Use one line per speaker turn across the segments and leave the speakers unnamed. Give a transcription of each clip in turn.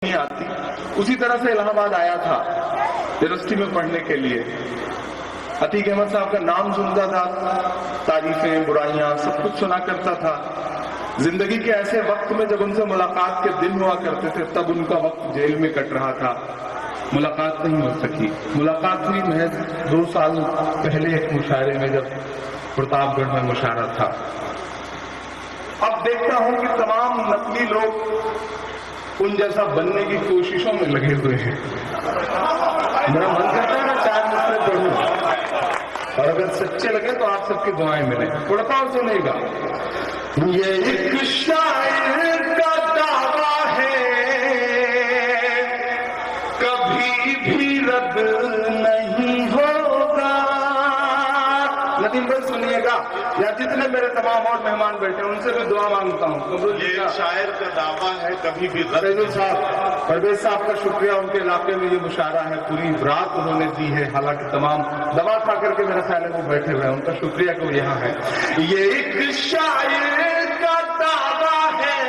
نہیں آتی. اسی طرح سے الہ آباد آیا تھا یونیورسٹی میں پڑھنے کے لیے. عتیق احمد صاحب کا نام سنتا تھا, تعریفیں برائیاں سب کچھ سنا کرتا تھا. زندگی کے ایسے وقت میں جب ان سے ملاقات کے دن ہوا کرتے تھے تب ان کا وقت جیل میں کٹ رہا تھا, ملاقات نہیں ہو سکی. ملاقات ہوئی محض 2 سال پہلے ایک مشاعرے میں جب پرتاپ گڑھ میں مشاعرہ تھا. اب دیکھتا ہوں کہ تمام نقلی لوگ ان جیسا بننے کی کوششوں میں لگے ہوئے ہیں. میرا من کرتا ہے میں 4 مصرے پڑھوں اور اگر سچے لگے تو آپ سب کی دعائیں ملیں. پڑھتا ہوں سنیے گا. یہ ایک شاعر کا دعویٰ ہے کبھی بھی رد نہیں ہوگا. ندیم بھائی سنیے گا, یا جتنے میرے تمام اور مہمان بیٹھے ہیں ان سے بھی دعا مانگتا ہوں.
یہ شاعر کا دعویٰ ہے کبھی بھی
فیضل صاحب, پرویز صاحب کا شکریہ, ان کے علاقے میں یہ مشاعرہ ہے, پوری رات انہوں نے دی ہے, حالانکہ تمام دوا کھا کر کے میرا خیال ہے وہ بیٹھے ہوئے ہیں. ان کا شکریہ کہ وہ یہاں ہے. یہ ایک شاعر کا دعویٰ ہے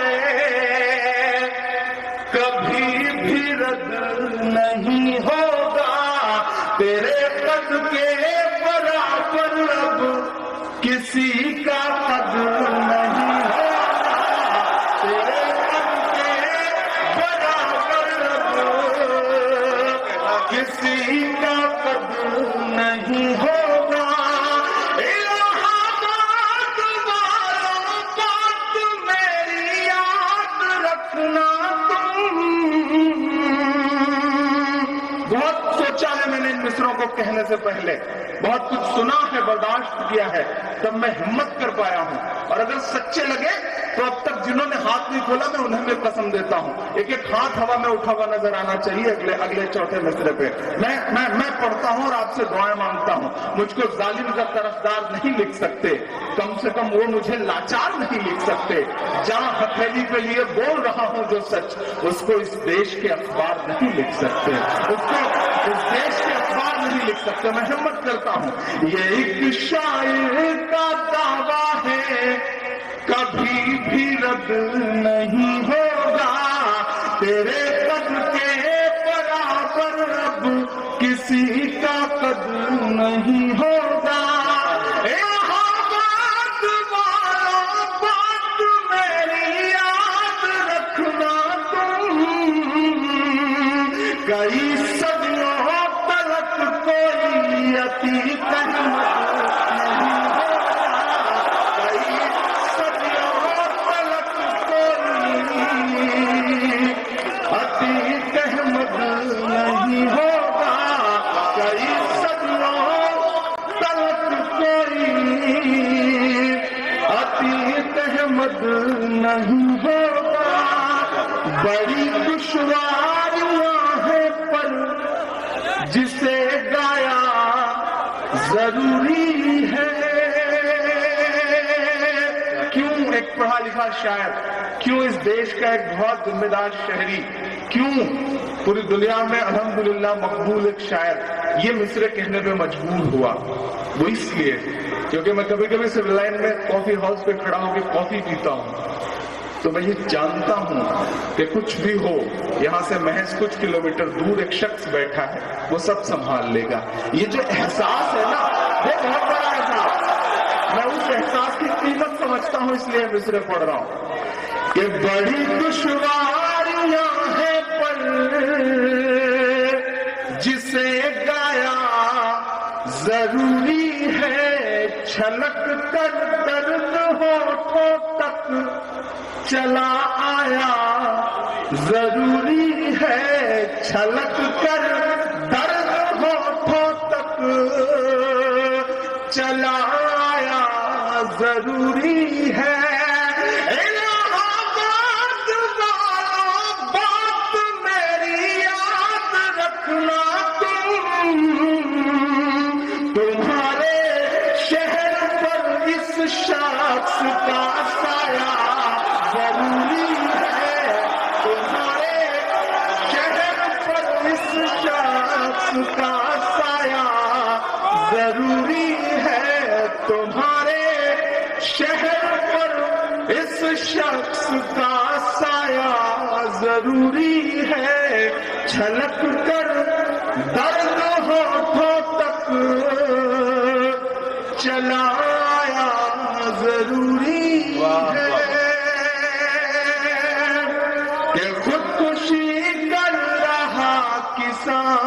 کبھی بھی رد نہیں ہوگا, تیرے قد کے برابر اب کسی کا قد نہیں ہوگا, تیرے قد کے برابر اب کسی کا قد نہیں ہوگا. الہ آباد والوں بات میری یاد رکھنا تم. بہت سوچا ہے میں نے ان مصروں کو کہنے سے پہلے, بہت کچھ سنا ہے, برداشت کیا ہے, تب میں ہمت کر پایا ہوں. اور اگر سچے لگے تو اب تک جنہوں نے ہاتھ نہیں کھولا میں انہیں بھی قسم دیتا ہوں ایک ایک ہاتھ ہوا میں اٹھا ہوا نظر آنا چاہیے اگلے چوتھے مصرے پہ. میں پڑھتا ہوں اور آپ سے دعائیں مانگتا ہوں. مجھ کو ظالم کا طرفدار نہیں لکھ سکتے, کم سے کم وہ مجھے لاچار نہیں لکھ سکتے. جہاں ہتھیلی کے لیے بول رہا ہوں جو سچ, اس کو اس دیش کے اخبار نہیں لکھ سکتے, اس کو اس دیش کے اخبار نہیں لکھ سکتے. میں ہمت کرتا ہوں. یہ ایک شاعر کا دعویٰ ہے کبھی بھی رد نہیں ہوگا, تیرے قد کے برابر اب کسی کا قد نہیں ہوگا. الہ آباد والوں بات میری یاد رکھنا تم. کئی صدیوں تلک کوئی عتیق احمد نہیں ہوگا, کئی صدیوں تلک کوئی عتیق احمد نہیں ہوگا. بڑی دشواریاں ہیں پر جسے گایا ضروری ہے. کیوں ایک پڑھا لکھا شاعر, کیوں اس دیش کا ایک بہت ذمہ دار شہری, کیوں پوری دنیا میں الحمدللہ مقبول ایک شاعر یہ مصرے کہنے پہ مجبور ہوا؟ وہ اس لیے کیونکہ میں کبھی کبھی سول لائن میں کافی ہاؤس پہ کھڑا ہو کے کافی پیتا ہوں تو میں یہ جانتا ہوں کہ کچھ بھی ہو یہاں سے محض کچھ کلومیٹر دور ایک شخص بیٹھا ہے, وہ سب سنبھال لے گا. یہ جو احساس ہے نا وہ بہت بڑا احساس. میں اس احساس کی قیمت سمجھتا ہوں, اس لیے مصرے پڑھ رہا ہوں کہ بڑی دشواریاں ہیں پر جسے گایا ضروری ہے. چھلک کر درد ہونٹوں تک چلا آیا ضروری ہے. چھلک کر درد ہونٹوں تک چلا آیا ضروری ہے. شخص کا سایہ ضروری ہے, تمہارے شہر پر اس شخص کا سایہ ضروری ہے. تمہارے شہر پر اس شخص کا سایہ ضروری ہے چھلک کر درد ہونٹوں تک چلایا ضروری ہے کہ خودکشی کر رہا کسان